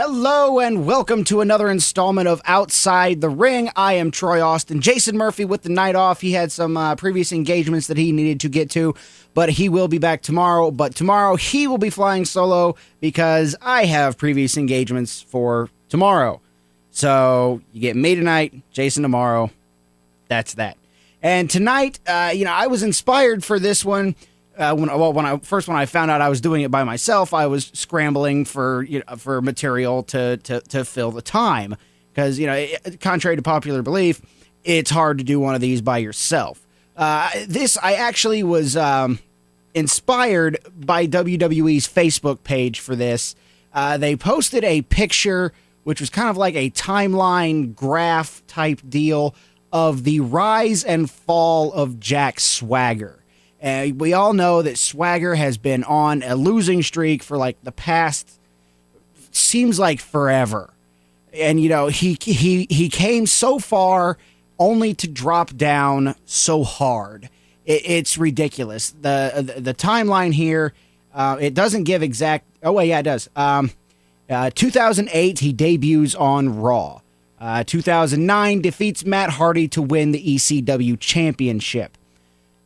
Hello and welcome to another installment of Outside the Ring. I am Troy Austin. Jason Murphy with the night off. He had some previous engagements that he needed to get to, but he will be back tomorrow. But tomorrow he will be flying solo because I have previous engagements for tomorrow. So you get me tonight, Jason tomorrow. That's that. And tonight, I was inspired for this one. When I found out I was doing it by myself, I was scrambling for material to fill the time because contrary to popular belief, it's hard to do one of these by yourself. I actually was inspired by WWE's Facebook page for this. They posted a picture which was kind of like a timeline graph type deal of the rise and fall of Jack Swagger. We all know that Swagger has been on a losing streak for like the past, seems like forever. And, he came so far only to drop down so hard. It's ridiculous. The timeline here, it doesn't give exact. Oh, wait, yeah, it does. 2008, he debuts on Raw. 2009, defeats Matt Hardy to win the ECW championship.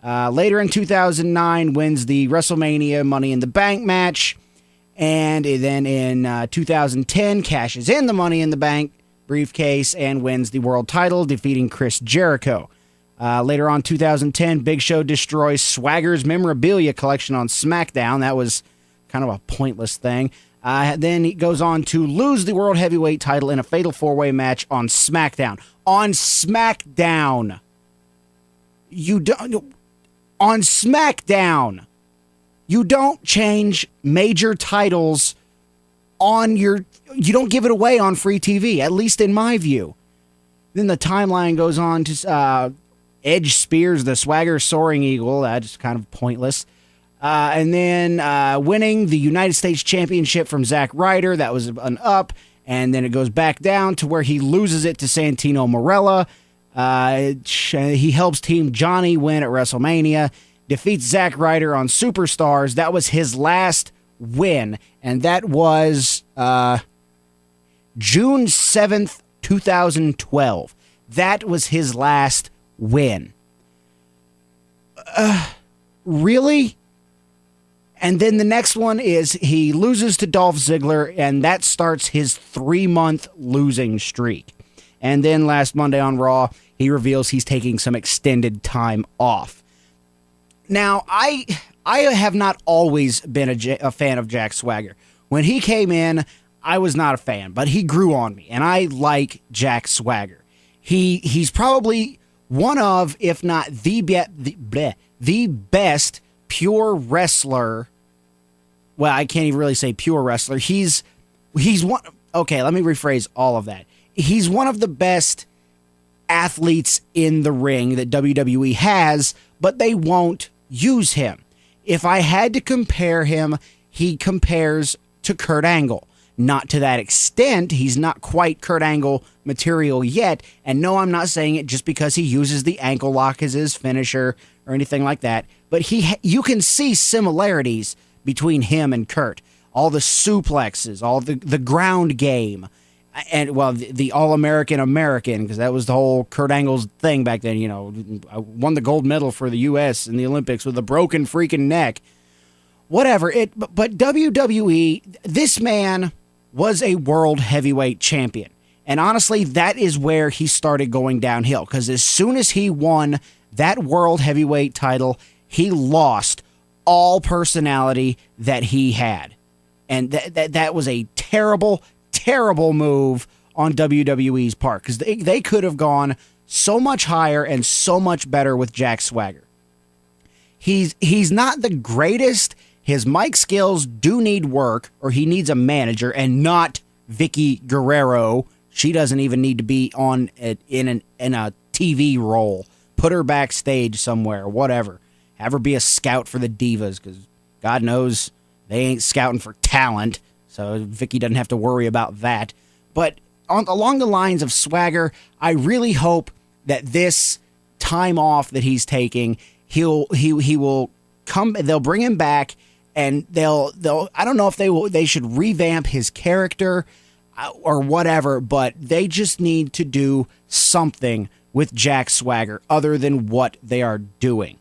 Later in 2009, wins the WrestleMania Money in the Bank match. And then in 2010, cashes in the Money in the Bank briefcase and wins the world title, defeating Chris Jericho. Later on, 2010, Big Show destroys Swagger's memorabilia collection on SmackDown. That was kind of a pointless thing. Then he goes on to lose the World Heavyweight title in a fatal four-way match on SmackDown. On SmackDown! On SmackDown, you don't change major titles you don't give it away on free TV, at least in my view. Then the timeline goes on to Edge spears the Swagger Soaring Eagle. That's kind of pointless. And then winning the United States Championship from Zack Ryder. That was an up. And then it goes back down to where he loses it to Santino Marella. He helps Team Johnny win at WrestleMania, defeats Zack Ryder on Superstars. That was his last win, and that was June 7th, 2012. That was his last win. Really? And then the next one is he loses to Dolph Ziggler, and that starts his 3-month losing streak. And then last Monday on Raw, he reveals he's taking some extended time off. Now, I have not always been a fan of Jack Swagger. When he came in, I was not a fan, but he grew on me, and I like Jack Swagger. He's probably one of, if not the best pure wrestler. Well, I can't even really say pure wrestler. He's one. Okay, let me rephrase all of that. He's one of the best athletes in the ring that WWE has, but they won't use him. If I had to compare him, he compares to Kurt Angle. Not to that extent. He's not quite Kurt Angle material yet. And no, I'm not saying it just because he uses the ankle lock as his finisher or anything like that. But you can see similarities between him and Kurt. All the suplexes, all the ground game. And, well, the All-American, because that was the whole Kurt Angle's thing back then. I won the gold medal for the U.S. in the Olympics with a broken freaking neck. Whatever. But WWE, this man was a world heavyweight champion. And honestly, that is where he started going downhill. Because as soon as he won that world heavyweight title, he lost all personality that he had. And that was a terrible move on WWE's part, because they could have gone so much higher and so much better with Jack Swagger. He's not the greatest. His mic skills do need work, or he needs a manager, and not Vicky Guerrero. She doesn't even need to be in a TV role. Put her backstage somewhere, whatever. Have her be a scout for the Divas, because God knows they ain't scouting for talent. So Vicky doesn't have to worry about that. But along the lines of Swagger, I really hope that this time off that he's taking, he will come. They'll bring him back, and they'll. I don't know if they should revamp his character. or whatever, but they just need to do something with Jack Swagger other than what they are doing.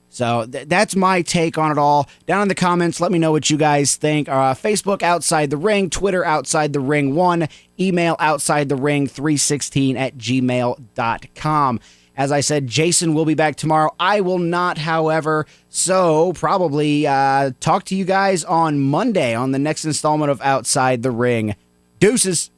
So that's my take on it all. Down in the comments, let me know what you guys think. Facebook, Outside the Ring. Twitter, Outside the Ring 1. Email, outside the ring 316 at gmail.com. As I said, Jason will be back tomorrow. I will not, however. So probably talk to you guys on Monday on the next installment of Outside the Ring. Deuces.